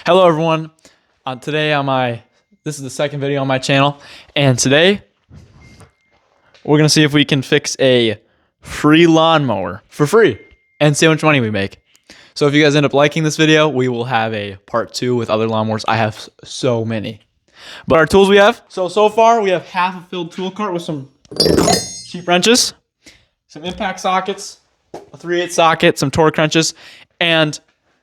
Hello everyone. This is the second video on my channel, and today we're gonna see if we can fix a free lawnmower for free and see how much money we make. So if you guys end up liking this video, we will have a part 2 with other lawnmowers. I have so many. But our tools we have, so far we have half a filled tool cart with some cheap wrenches, some impact sockets, a 3/8 socket, some torque wrenches, and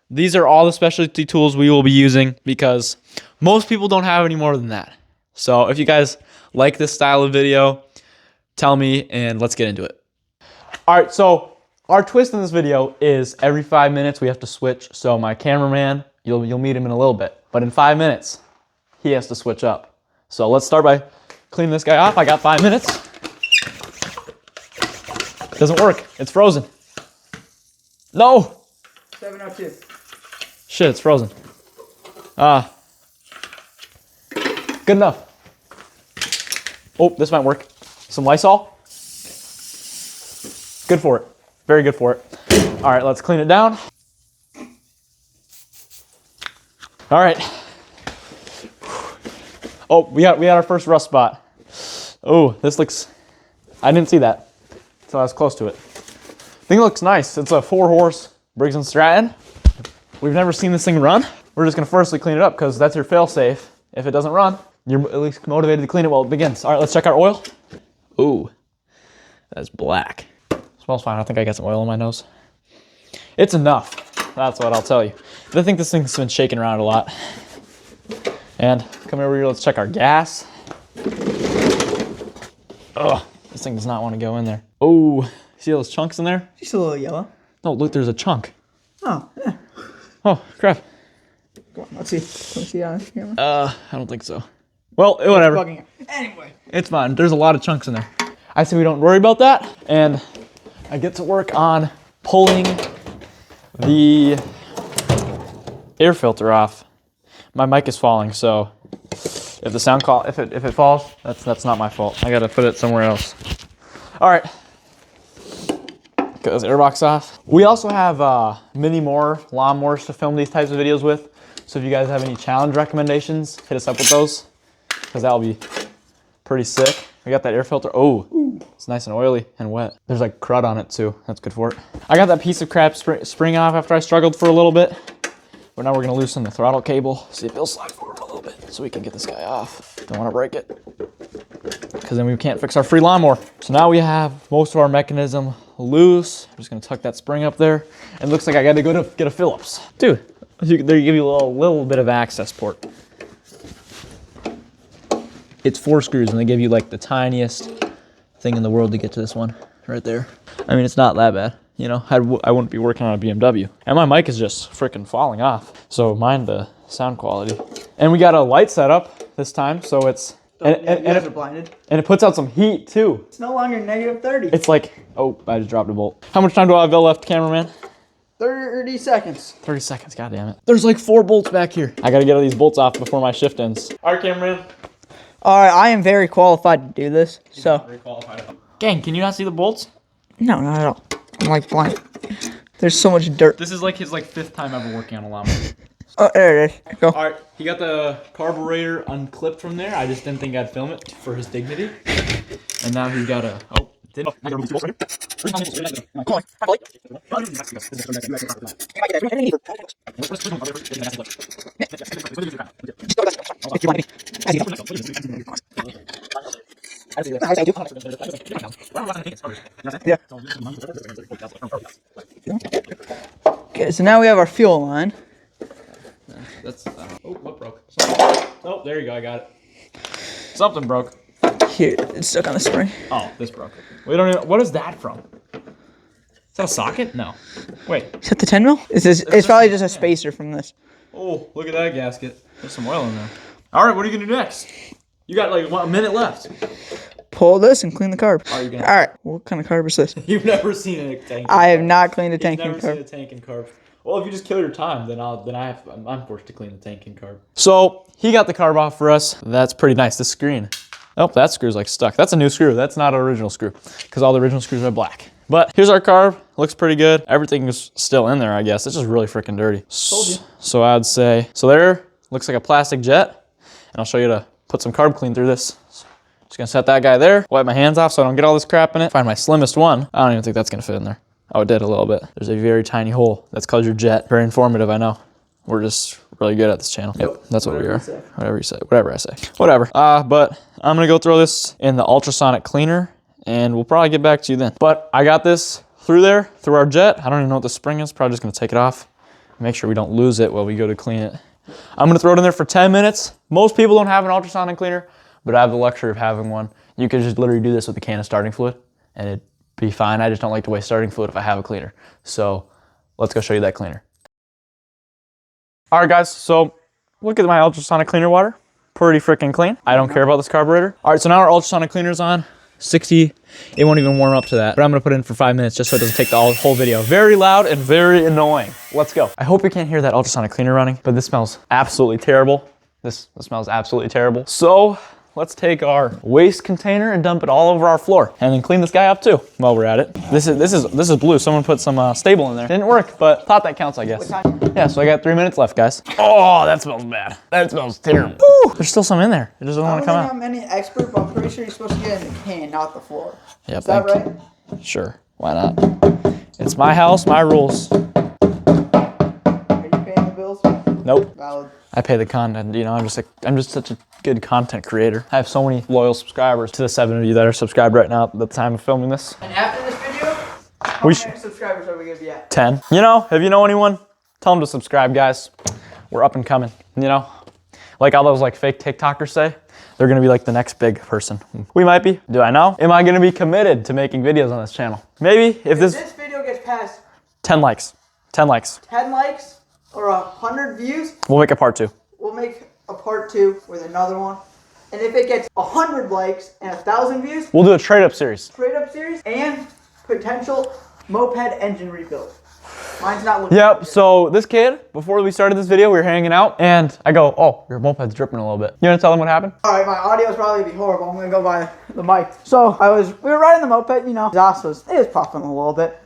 these are all the specialty tools we will be using because most people don't have any more than that. So if you guys like this style of video, tell me and let's get into it. All right, so our twist in this video is every 5 minutes we have to switch. So my cameraman, you'll meet him in a little bit, but in 5 minutes, he has to switch up. So let's start by cleaning this guy off. I got 5 minutes. Doesn't work, it's frozen. No! 702. Shit, it's frozen. Good enough. Oh, this might work. Some Lysol. Good for it. Very good for it. All right, let's clean it down. All right. Oh, we got our first rust spot. Oh, this looks, I didn't see that until I was close to it. I think it looks nice. It's a 4-horse Briggs & Stratton. We've never seen this thing run. We're just gonna firstly clean it up because that's your fail safe. If it doesn't run, you're at least motivated to clean it while it begins. All right, let's check our oil. Ooh, that's black. Smells fine. I think I got some oil in my nose. It's enough. That's what I'll tell you. I think this thing's been shaking around a lot. And come over here, let's check our gas. Oh, this thing does not want to go in there. Oh, see those chunks in there? Just a little yellow. No, look, there's a chunk. Oh, yeah. Oh, crap. Go on, let's see. Can we see on camera? I don't think so. Well, whatever. Anyway. It's fine. There's a lot of chunks in there. I say we don't worry about that, and I get to work on pulling the air filter off. My mic is falling, so if the sound call, if it falls, that's not my fault. I gotta put it somewhere else. All right. Get those airbox off. We also have mini mower lawnmowers to film these types of videos with. So if you guys have any challenge recommendations, hit us up with those, because that'll be pretty sick. We got that air filter. Oh, it's nice and oily and wet. There's like crud on it too. That's good for it. I got that piece of crap spring off after I struggled for a little bit. But now we're gonna loosen the throttle cable. See if it'll slide forward a little bit so we can get this guy off. Don't wanna break it, because then we can't fix our free lawnmower. So now we have most of our mechanism loose. I'm just gonna tuck that spring up there. And it looks like I gotta go to get a Phillips. Dude, they give you a little bit of access port. It's 4 screws and they give you like the tiniest thing in the world to get to this one right there. I mean, it's not that bad. You know, I wouldn't be working on a BMW. And my mic is just freaking falling off. So mind the sound quality. And we got a light setup this time, so it's... You guys are blinded. And it puts out some heat too. It's no longer -30. It's like, oh, I just dropped a bolt. How much time do I have left, cameraman? 30 seconds. 30 seconds, god damn it. There's like 4 bolts back here. I gotta get all these bolts off before my shift ends. All right, cameraman. All right, I am very qualified to do this. So. Very qualified. Gang, can you not see the bolts? No, not at all. I'm like blind. There's so much dirt. This is like his 5th time ever working on a lawnmower. Oh, there it is. Go. All right, he got the carburetor unclipped from there. I just didn't think I'd film it for his dignity. And now he's got a, oh, didn't. Okay, so now we have our fuel line. That's, oh, what broke? Oh, there you go, I got it. Something broke. Here, it's stuck on the spring. Oh, this broke. We don't even, what is that from? Is that a socket? No. Wait. Is that the 10 mil? It's probably just a spacer from this. Oh, look at that gasket. There's some oil in there. All right, what are you gonna do next? You got like a minute left. Pull this and clean the carb. Oh, you're gonna... All right, what kind of carb is this? You've never seen a tank. I have not cleaned a tank and and carb. Never carb. seen a tank and carb. Well, if you just kill your time, then I'm forced to clean the tank and carb. So he got the carb off for us. That's pretty nice. The screen. Oh, that screw's like stuck. That's a new screw. That's not an original screw, because all the original screws are black. But here's our carb. Looks pretty good. Everything is still in there, I guess. It's just really freaking dirty. Told you. So I'd say, so there looks like a plastic jet. And I'll show you to put some carb clean through this. Just gonna set that guy there, wipe my hands off so I don't get all this crap in it. Find my slimmest one. I don't even think that's gonna fit in there. Oh, it did a little bit. There's a very tiny hole. That's called your jet. Very informative, I know. We're just really good at this channel. Yep, that's what we are. Whatever you say. Whatever I say. Whatever. But I'm gonna go throw this in the ultrasonic cleaner and we'll probably get back to you then. But I got this through there, through our jet. I don't even know what the spring is. Probably just gonna take it off. Make sure we don't lose it while we go to clean it. I'm gonna throw it in there for 10 minutes. Most people don't have an ultrasonic cleaner, but I have the luxury of having one. You could just literally do this with a can of starting fluid and it'd be fine. I just don't like to waste starting fluid if I have a cleaner. So let's go show you that cleaner. All right, guys, so look at my ultrasonic cleaner water. Pretty freaking clean. I don't care about this carburetor. All right, so now our ultrasonic cleaner's on. 60, it won't even warm up to that. But I'm gonna put it in for 5 minutes just so it doesn't take the whole video. Very loud and very annoying. Let's go. I hope you can't hear that ultrasonic cleaner running, but this smells absolutely terrible. This smells absolutely terrible. So let's take our waste container and dump it all over our floor and then clean this guy up too while we're at it. This is blue. Someone put some stable in there. Didn't work, but thought that counts, I guess. Yeah, so I got 3 minutes left, guys. Oh, that smells bad. That smells terrible. Woo! There's still some in there. It just doesn't want to come out. I'm any expert, but I'm pretty sure you're supposed to get it in the can, not the floor. Yep, Is that right? Sure, why not? It's my house, my rules. Are you paying the bills? Nope. Valid. I pay the content, you know, I'm just such a good content creator. I have so many loyal subscribers. To the 7 of you that are subscribed right now at the time of filming this. And after this video, how many subscribers are we gonna be at? 10. You know, if you know anyone, tell them to subscribe, guys. We're up and coming, you know? Like all those like fake TikTokers say, they're gonna be like the next big person. We might be, do I know? Am I gonna be committed to making videos on this channel? Maybe if this video gets past 10 likes, 10 likes. 10 likes or 100 views, We'll make a part 2. we'll make a part 2 with another one. And if it gets 100 likes and 1,000 views, We'll do a trade up series. and potential moped engine rebuild. Mine's not looking Yep, good. so this kid, before we started this video, we were hanging out and I go, oh, your moped's dripping a little bit. You wanna tell them what happened? All right, my audio is probably gonna be horrible. I'm gonna go by the mic. So we were riding the moped, you know, exhaust was popping a little bit.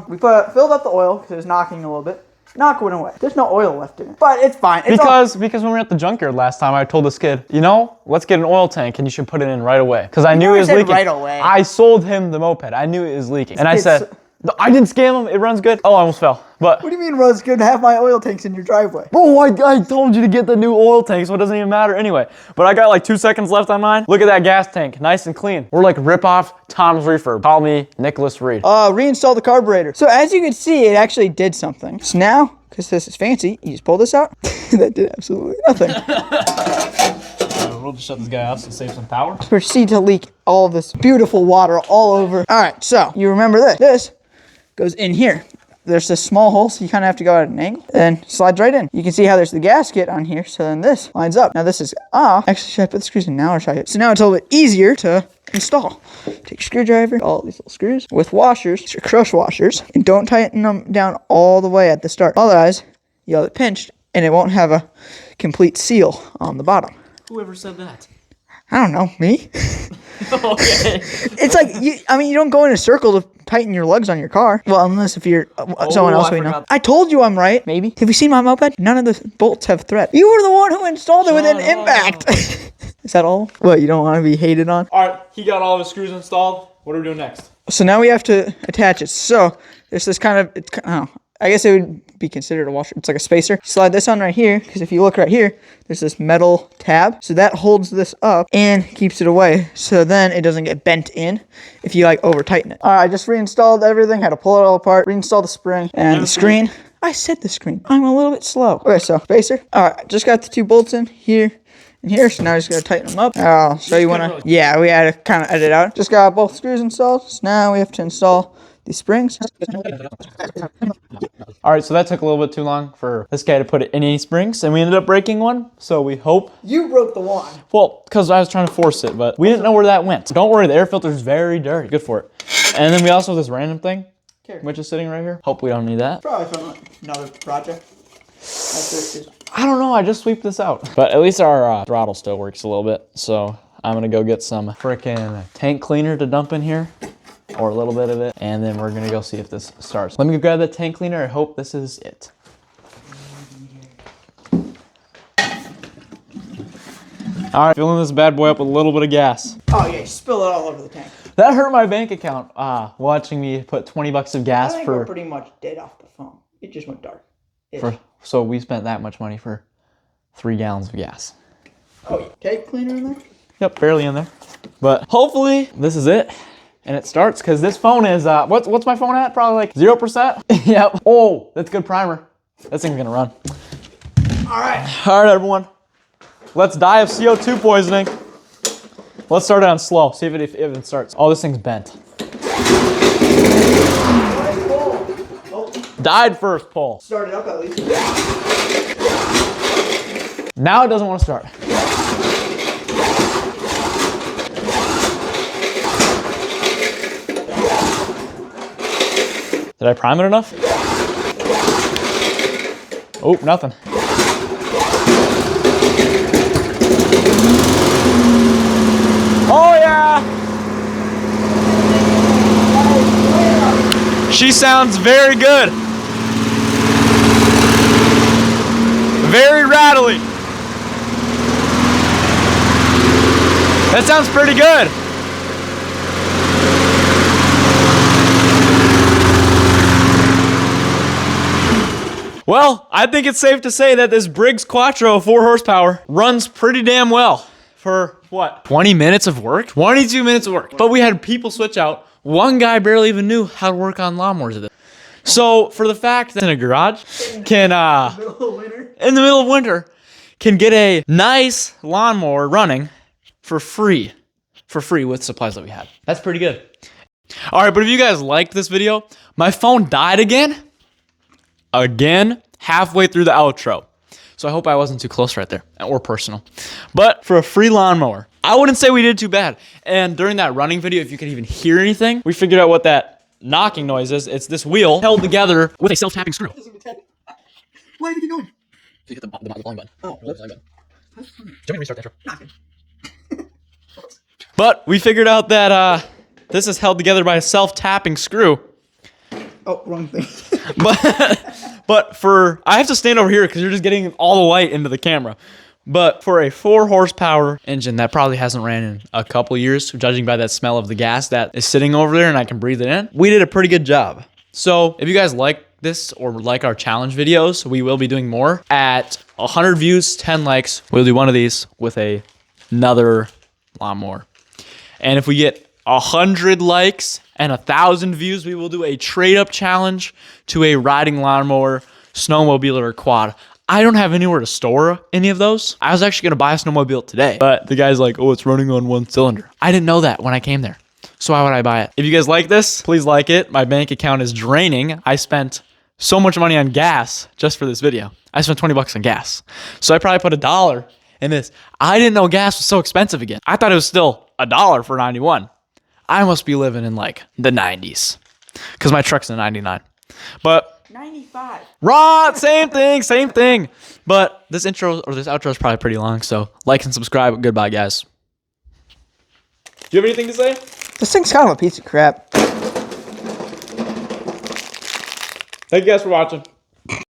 We filled up the oil because it was knocking a little bit. Knock went away. There's no oil left in it, but it's fine. Because when we were at the junkyard last time, I told this kid, you know, let's get an oil tank and you should put it in right away. Because I knew it was leaking. Right away. I sold him the moped. I knew it was leaking. And I said, I didn't scam him. It runs good. Oh, I almost fell. But What do you mean runs good to have my oil tanks in your driveway? bro, I told you to get the new oil tank, so it doesn't even matter anyway. But I got like 2 seconds left on mine. Look at that gas tank, nice and clean. We're like rip off Tom's Refurb. Call me Nicholas Reed. Reinstall the carburetor. So as you can see, it actually did something. So now, because this is fancy, you just pull this out. That did absolutely nothing. We'll just shut this guy off to save some power. Proceed to leak all of this beautiful water all over. All right, so you remember this. This goes in here. There's this small hole, so you kind of have to go at an angle and slides right in. You can see how there's the gasket on here, so then this lines up. Now this is off. Actually, should I put the screws in now or should I? So now it's a little bit easier to install. Take your screwdriver, all these little screws with washers, these are crush washers, and don't tighten them down all the way at the start. Otherwise, you'll have it pinched and it won't have a complete seal on the bottom. Whoever said that? I don't know, me? Okay. It's like, you don't go in a circle to tighten your lugs on your car. Well, unless if you're someone else we know. forgot. I told you I'm right, maybe. Have you seen my moped? None of the bolts have thread. You were the one who installed it with an impact. Is that all? What, you don't want to be hated on? All right, he got all of his screws installed. What are we doing next? So now we have to attach it. So there's this kind of, I guess it would be considered a washer. It's like a spacer. Slide this on right here, because if you look right here, there's this metal tab. So that holds this up and keeps it away. So then it doesn't get bent in if you like over tighten it. All right, I just reinstalled everything. Had to pull it all apart, reinstall the spring and the screen. I said the screen. I'm a little bit slow. Okay, so spacer. All right, just got the 2 bolts in here and here. So now I just gotta tighten them up. I'll show you when yeah, we had to kind of edit out. Just got both screws installed. So now we have to install these springs. All right, so that took a little bit too long for this guy to put it in any springs, and we ended up breaking one, so we hope. You broke the one. Well, because I was trying to force it, but we didn't know where that went. Don't worry, the air filter is very dirty. Good for it. And then we also have this random thing, which is sitting right here. Hope we don't need that. Probably from another project. I don't know, I just sweep this out. But at least our throttle still works a little bit, so I'm gonna go get some frickin' tank cleaner to dump in here. or a little bit of it, and then we're gonna go see if this starts. Let me go grab the tank cleaner. I hope this is it. All right, filling this bad boy up with a little bit of gas. Oh yeah, spill it all over the tank. That hurt my bank account, watching me put 20 bucks of gas I think for... we're pretty much dead off the phone. It just went dark. So we spent that much money for 3 gallons of gas. Oh, yeah. Tank cleaner in there? Yep, barely in there. But hopefully this is it. And it starts, because this phone is, what's my phone at? Probably like 0%? Yep. Oh, that's a good primer. This thing's gonna run. All right. All right, everyone. Let's die of CO2 poisoning. Let's start it on slow. See if it starts. Oh, this thing's bent. Died first pull. Start it up at least. Now it doesn't want to start. Did I prime it enough? Oh, nothing. Oh yeah! She sounds very good. Very rattly. That sounds pretty good. Well, I think it's safe to say that this Briggs Quattro 4 horsepower runs pretty damn well for what? 20 minutes of work? 22 minutes of work. But we had people switch out. One guy barely even knew how to work on lawnmowers at this. So for the fact that in a garage can in the middle of winter can get a nice lawnmower running for free with supplies that we had. That's pretty good. All right, but if you guys liked this video, my phone died again halfway through the outro. So I hope I wasn't too close right there or personal. But for a free lawnmower, I wouldn't say we did too bad. And during that running video, if you could even hear anything, we figured out what that knocking noise is. It's this wheel held together with a self-tapping screw. Why did you going? You hit the volume button. Oh, the volume button. Do you want me to restart the intro? But we figured out that this is held together by a self-tapping screw. Oh, wrong thing. But I have to stand over here because you're just getting all the light into the camera. But for a 4 horsepower engine that probably hasn't ran in a couple years, judging by that smell of the gas that is sitting over there and I can breathe it in, we did a pretty good job. So if you guys like this or like our challenge videos, we will be doing more. At 100 views, 10 likes, we'll do one of these with another lawnmower. And if we get 100 likes and 1,000 views, we will do a trade-up challenge to a riding lawnmower, snowmobile, or quad. I don't have anywhere to store any of those. I was actually gonna buy a snowmobile today, but the guy's like, oh, it's running on 1 cylinder. I didn't know that when I came there. So why would I buy it? If you guys like this, please like it. My bank account is draining. I spent so much money on gas just for this video. I spent 20 bucks on gas. So I probably put $1 in this. I didn't know gas was so expensive again. I thought it was still $1 for 91. I must be living in like the 90s because my truck's a 99. But 95. Raw, same thing. But this intro or this outro is probably pretty long, so like and subscribe. Goodbye, guys. Do you have anything to say? This thing's kind of a piece of crap. Thank you guys for watching.